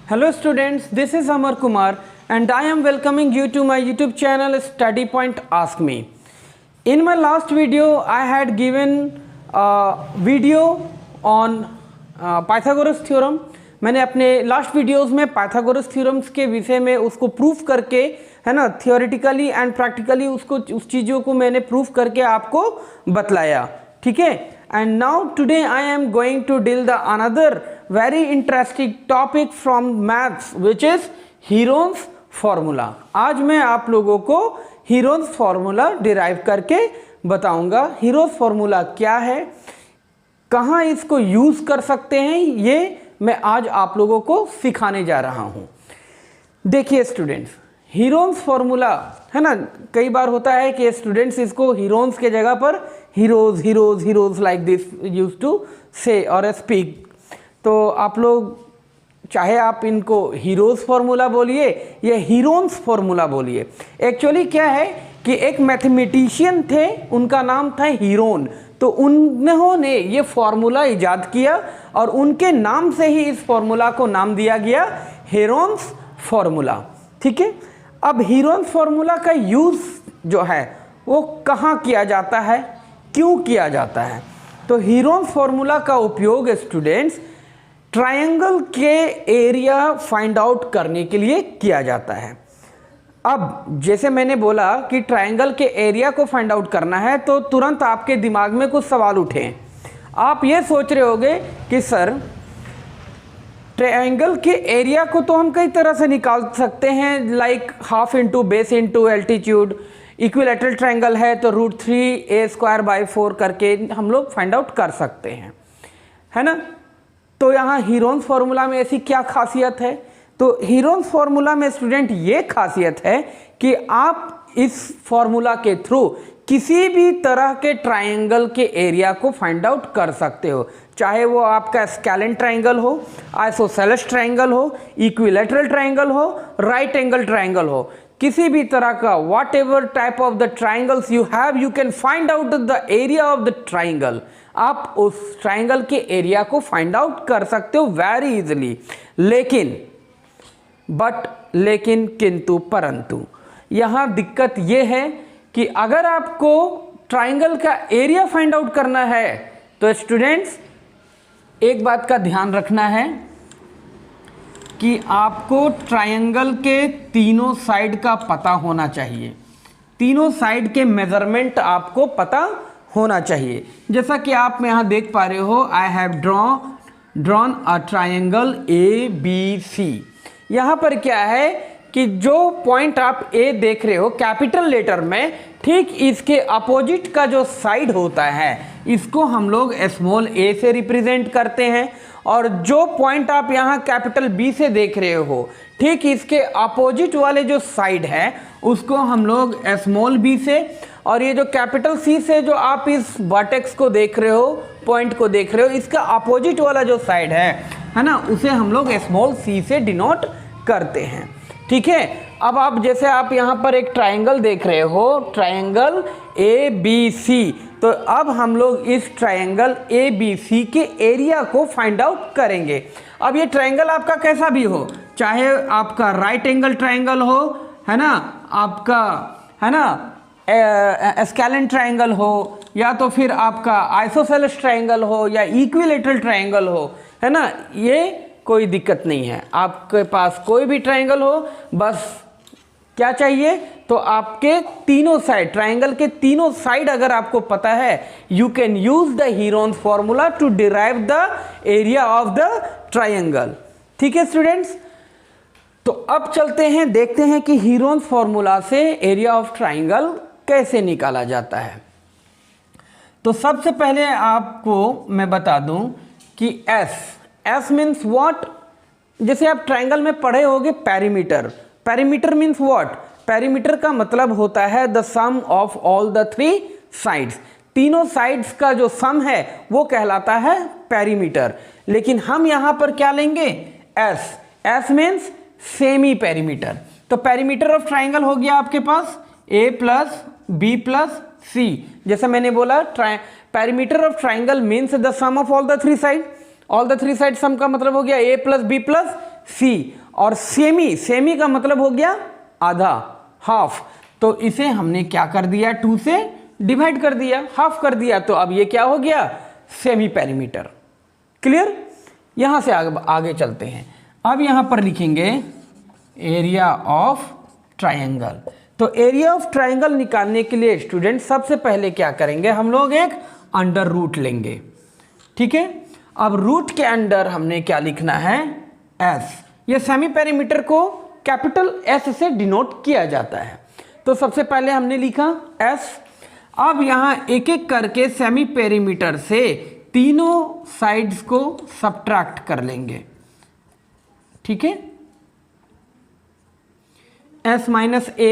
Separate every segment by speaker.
Speaker 1: Hello students, this is Amar Kumar and I am welcoming you to my YouTube channel Study Point Ask Me. In my last video, I had given a video on Pythagoras theorem. मैंने अपने last videos में Pythagoras theorems के विषय में उसको proof करके, है ना, थियोरेटिकली एंड प्रैक्टिकली उस चीज़ों को मैंने प्रूफ करके आपको बतलाया, ठीक है. And now today I am going to deal the another very interesting topic from maths which is Heron's formula. आज मैं आप लोगों को हीरोन्स फार्मूला डिराइव करके बताऊंगा. हीरोन्स फार्मूला क्या है, कहाँ इसको यूज़ कर सकते हैं, ये मैं आज आप लोगों को सिखाने जा रहा हूँ. देखिए स्टूडेंट्स, हीरोन्स फार्मूला, है ना, कई बार होता है कि स्टूडेंट्स इसको हीरोन्स के जगह पर heroes heroes heroes like this use to say और स्पीक. तो आप लोग चाहे आप इनको हीरोज फार्मूला बोलिए या हीरोन्स फार्मूला बोलिए. एक्चुअली क्या है कि एक मैथमेटिशियन थे, उनका नाम था हीरोन. तो उन्होंने ये फार्मूला इजाद किया और उनके नाम से ही इस फार्मूला को नाम दिया गया हीरोन्स फार्मूला, ठीक है. अब हीरोन्स फार्मूला का यूज़ जो है वो कहाँ किया जाता है, क्यों किया जाता है. तो हीरोन्स फार्मूला का उपयोग स्टूडेंट्स ट्रायंगल के एरिया फाइंड आउट करने के लिए किया जाता है. अब जैसे मैंने बोला कि ट्रायंगल के एरिया को फाइंड आउट करना है, तो तुरंत आपके दिमाग में कुछ सवाल उठे. आप ये सोच रहे होंगे कि सर ट्रायंगल के एरिया को तो हम कई तरह से निकाल सकते हैं, like half into base into altitude. Equilateral triangle है तो √3a² / 4 करके हम लोग फाइंड आउट कर सकते हैं, है ना. तो यहाँ हीरोन्स फार्मूला में ऐसी क्या खासियत है. तो हीरोन्स फार्मूला में स्टूडेंट ये खासियत है कि आप इस फार्मूला के थ्रू किसी भी तरह के ट्रायंगल के एरिया को फाइंड आउट कर सकते हो, चाहे वो आपका स्केलेन ट्रायंगल हो, आइसोसेलेस ट्रायंगल हो, इक्विलैटरल ट्रायंगल हो, राइट एंगल ट्रायंगल हो, किसी भी तरह का what ever type of the triangles you have, you can find out the area of the triangle. आप उस ट्रायंगल के एरिया को फाइंड आउट कर सकते हो वेरी इजिली. लेकिन किंतु परंतु यहाँ दिक्कत ये है कि अगर आपको ट्रायंगल का एरिया फाइंड आउट करना है तो स्टूडेंट्स एक बात का ध्यान रखना है कि आपको ट्रायंगल के तीनों साइड का पता होना चाहिए. तीनों साइड के मेजरमेंट आपको पता होना चाहिए. जैसा कि आप यहाँ देख पा रहे हो, I have drawn a triangle ABC. यहाँ पर क्या है कि जो पॉइंट आप A देख रहे हो कैपिटल लेटर में, ठीक इसके अपोजिट का जो साइड होता है इसको हम लोग स्मॉल a से रिप्रेजेंट करते हैं. और जो पॉइंट आप यहाँ कैपिटल B से देख रहे हो, ठीक इसके अपोजिट वाले जो साइड है उसको हम लोग स्मॉल b से, और ये जो कैपिटल C से जो आप इस वर्टेक्स को देख रहे हो, पॉइंट को देख रहे हो, इसका अपोजिट वाला जो साइड है ना, उसे हम लोग स्मॉल c से डिनोट करते हैं, ठीक है. अब आप जैसे आप यहाँ पर एक ट्रायंगल देख रहे हो, ट्रायंगल ABC. तो अब हम लोग इस ट्रायंगल ABC के एरिया को फाइंड आउट करेंगे. अब ये ट्रायंगल आपका कैसा भी हो, चाहे आपका राइट एंगल ट्रायंगल हो, है ना, आपका, है ना, स्केलेन ट्रायंगल हो, या तो फिर आपका आइसोसेलेस ट्रायंगल हो, या इक्विलैटरल ट्रायंगल हो, है ना, ये कोई दिक्कत नहीं है. आपके पास कोई भी ट्रायंगल हो, बस क्या चाहिए, तो आपके तीनों साइड, ट्रायंगल के तीनों साइड अगर आपको पता है, you can use the Heron's formula to derive the area of the triangle. ठीक है स्टूडेंट्स, तो अब चलते हैं, देखते हैं कि हीरोन्स फार्मूला से एरिया ऑफ ट्रायंगल कैसे निकाला जाता है. तो सबसे पहले आपको मैं बता दूं कि एस मीन्स व्हाट. जैसे आप ट्रायंगल में पढ़े होंगे perimeter. Perimeter means what. Perimeter का मतलब होता है the sum of all the 3 sides. तीनों साइड्स का जो सम है वो कहलाता है पेरीमीटर. लेकिन हम यहाँ पर क्या लेंगे, एस मीन्स सेमी पेरीमीटर. तो पेरीमीटर ऑफ ट्रायंगल हो गया आपके पास a + b + c. जैसे मैंने बोला, perimeter of triangle means the sum of all the 3 side. All the 3 side sum का मतलब हो गया a + b + सी, और सेमी का मतलब हो गया आधा, हाफ। तो इसे हमने क्या कर दिया, 2 से डिवाइड कर दिया, हाफ कर दिया, तो अब ये क्या हो गया, सेमी पेरीमीटर। क्लियर। यहां से आगे चलते हैं। अब यहां पर लिखेंगे एरिया ऑफ ट्रायंगल। तो एरिया ऑफ ट्रायंगल निकालने के लिए स्टूडेंट सबसे पहले क्या करेंगे, हम लोग एक अंडर रूट लेंगे। ठीक है। अब रूट के अंडर हमने क्या लिखना है, एस। ये सेमी पेरीमीटर को कैपिटल एस से डिनोट किया जाता है। तो सबसे पहले हमने लिखा एस। अब यहां एक एक करके सेमी पेरीमीटर से तीनों साइड्स को सब्ट्रैक्ट कर लेंगे। ठीक है। एस माइनस ए,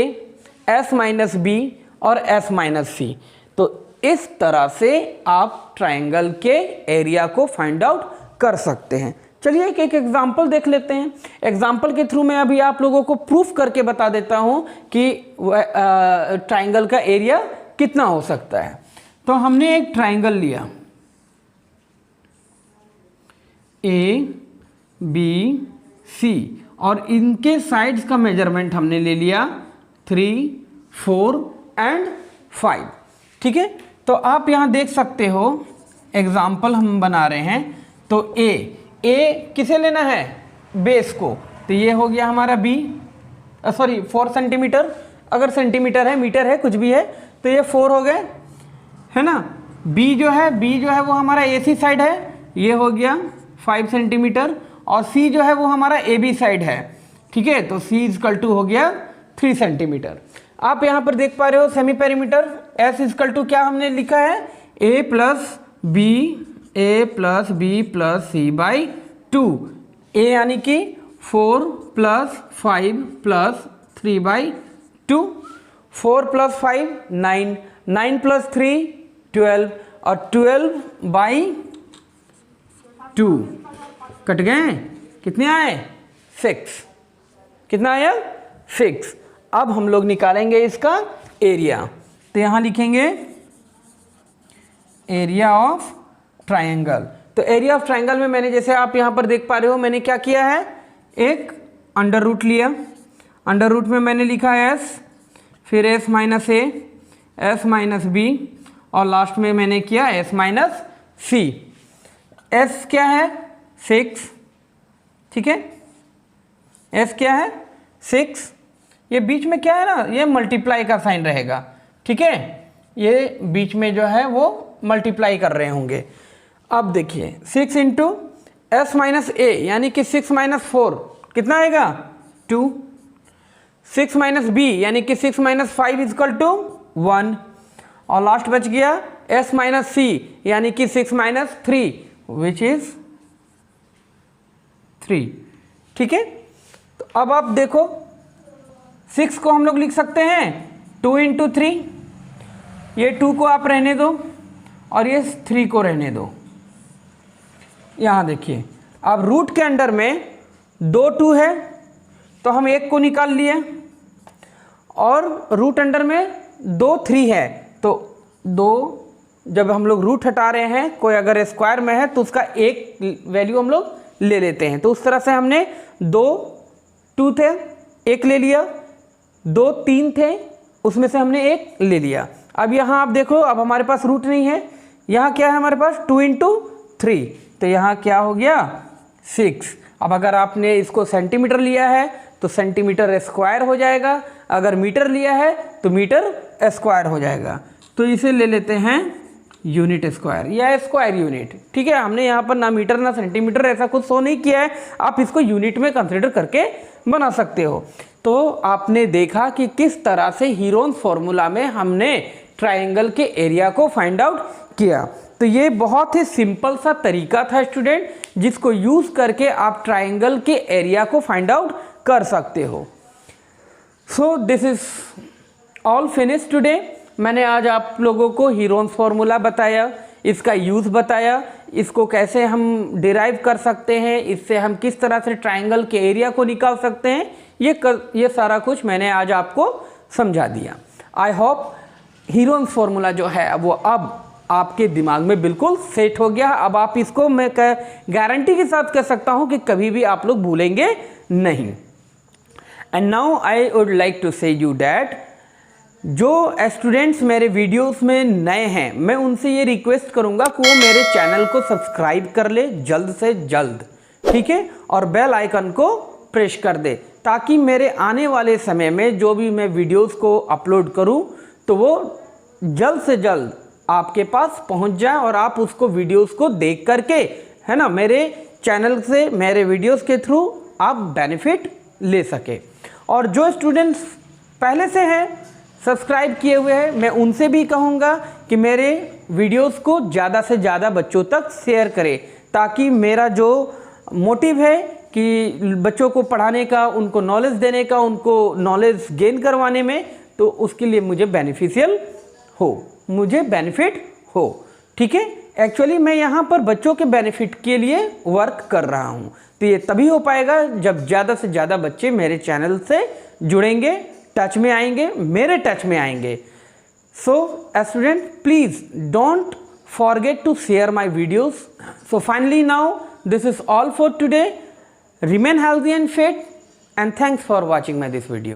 Speaker 1: एस माइनस बी और एस माइनस सी। तो इस तरह से आप ट्रायंगल के एरिया को फाइंड आउट कर सकते हैं। चलिए एक एग्जांपल देख लेते हैं। एग्जांपल के थ्रू मैं अभी आप लोगों को प्रूफ करके बता देता हूं कि ट्रायंगल का एरिया कितना हो सकता है। तो हमने एक ट्रायंगल लिया ए बी सी और इनके साइड्स का मेजरमेंट हमने ले लिया 3, 4 एंड 5। ठीक है। तो आप यहां देख सकते हो एग्जाम्पल हम बना रहे हैं। तो ए किसे लेना है, बेस को। तो ये हो गया हमारा बी, सॉरी 4 सेंटीमीटर, अगर सेंटीमीटर है मीटर है कुछ भी है, तो ये 4 हो गए, है ना। बी जो है वो हमारा ए सी साइड है, ये हो गया 5 सेंटीमीटर, और सी जो है वो हमारा ए बी साइड है। ठीक है। तो सी इजकल टू हो गया 3 सेंटीमीटर। आप यहां पर देख पा रहे हो semi perimeter S is equal to क्या हमने लिखा है, A plus B plus C by 2। A यानी कि 4 plus 5 plus 3 by 2। 4 plus 5 9, 9 plus 3 12 और 12 बाई 2 कट गए, कितने आए 6। कितना आया 6। अब हम लोग निकालेंगे इसका एरिया। तो यहां लिखेंगे एरिया ऑफ ट्रायंगल। तो एरिया ऑफ ट्रायंगल में मैंने, जैसे आप यहां पर देख पा रहे हो, मैंने क्या किया है, एक अंडर रूट लिया। अंडर रूट में मैंने लिखा एस, फिर एस माइनस ए, एस माइनस बी, और लास्ट में मैंने किया एस माइनस सी। एस क्या है 6। ठीक है। एस क्या है 6। ये बीच में क्या है ना, ये मल्टीप्लाई का साइन रहेगा। ठीक है। ये बीच में जो है वो मल्टीप्लाई कर रहे होंगे। अब देखिए 6 इंटू एस माइनस ए यानी कि 6 माइनस 4 कितना आएगा 2। 6 माइनस बी यानी कि 6 माइनस 5 इजकल टू 1, और लास्ट बच गया एस माइनस सी यानी कि 6 माइनस 3 विच इज 3। ठीक है। तो अब आप देखो 6 को हम लोग लिख सकते हैं 2 इंटू 3, ये 2 को आप रहने दो और ये 3 को रहने दो। यहां देखिए अब रूट के अंडर में 2 2 है तो हम 1 को निकाल लिए, और रूट अंडर में 2 3 है तो 2, जब हम लोग रूट हटा रहे हैं कोई अगर स्क्वायर में है तो उसका एक वैल्यू हम लोग ले लेते हैं। तो उस तरह से हमने 2 2 थे 1 ले लिया, 2 3 थे उसमें से हमने 1 ले लिया। अब यहाँ आप देखो अब हमारे पास रूट नहीं है, यहाँ क्या है हमारे पास 2 इंटू 3, तो यहाँ क्या हो गया 6। अब अगर आपने इसको सेंटीमीटर लिया है तो सेंटीमीटर स्क्वायर हो जाएगा, अगर मीटर लिया है तो मीटर स्क्वायर हो जाएगा। तो इसे ले लेते हैं यूनिट स्क्वायर या स्क्वायर यूनिट। ठीक है। हमने यहाँ पर ना मीटर ना सेंटीमीटर ऐसा कुछ शो नहीं किया है, आप इसको यूनिट में कंसिडर करके बना सकते हो। तो आपने देखा कि किस तरह से हीरोन्स फॉर्मूला में हमने ट्रायंगल के एरिया को फाइंड आउट किया। तो ये बहुत ही सिंपल सा तरीका था स्टूडेंट, जिसको यूज करके आप ट्रायंगल के एरिया को फाइंड आउट कर सकते हो। So this is all finish today. मैंने आज आप लोगों को हीरोन्स फॉर्मूला बताया, इसका यूज़ बताया, इसको कैसे हम डिराइव कर सकते हैं, इससे हम किस तरह से ट्रायंगल के एरिया को निकाल सकते हैं, ये सारा कुछ मैंने आज आपको समझा दिया। आई होप हीरोन्स फॉर्मूला जो है वो अब आपके दिमाग में बिल्कुल सेट हो गया। अब आप इसको मैं गारंटी के साथ कह सकता हूं कि कभी भी आप लोग भूलेंगे नहीं। And now I would like to say you that जो स्टूडेंट्स मेरे वीडियोस में नए हैं, मैं उनसे ये रिक्वेस्ट करूंगा कि वो मेरे चैनल को सब्सक्राइब कर ले जल्द से जल्द, ठीक है, और बेल आइकन को प्रेस कर दे, ताकि मेरे आने वाले समय में जो भी मैं वीडियोस को अपलोड करूं तो वो जल्द से जल्द आपके पास पहुंच जाए और आप उसको वीडियोस को देख करके, है ना, मेरे चैनल से मेरे वीडियोस के थ्रू आप बेनिफिट ले सके। और जो स्टूडेंट्स पहले से हैं सब्सक्राइब किए हुए हैं, मैं उनसे भी कहूँगा कि मेरे वीडियोस को ज़्यादा से ज़्यादा बच्चों तक शेयर करें, ताकि मेरा जो मोटिव है कि बच्चों को पढ़ाने का, उनको नॉलेज देने का, उनको नॉलेज गेन करवाने में, तो उसके लिए मुझे बेनिफिशियल हो, मुझे बेनिफिट हो, ठीक है। एक्चुअली मैं यहाँ पर बच्चों के बेनिफिट के लिए वर्क कर रहा हूँ, तो ये तभी हो पाएगा जब ज़्यादा से ज़्यादा बच्चे मेरे चैनल से जुड़ेंगे, टच में आएंगे, मेरे टच में आएंगे। So student please don't forget to share my videos. So finally now this is all for today. Remain healthy and fit, and thanks for watching my this video.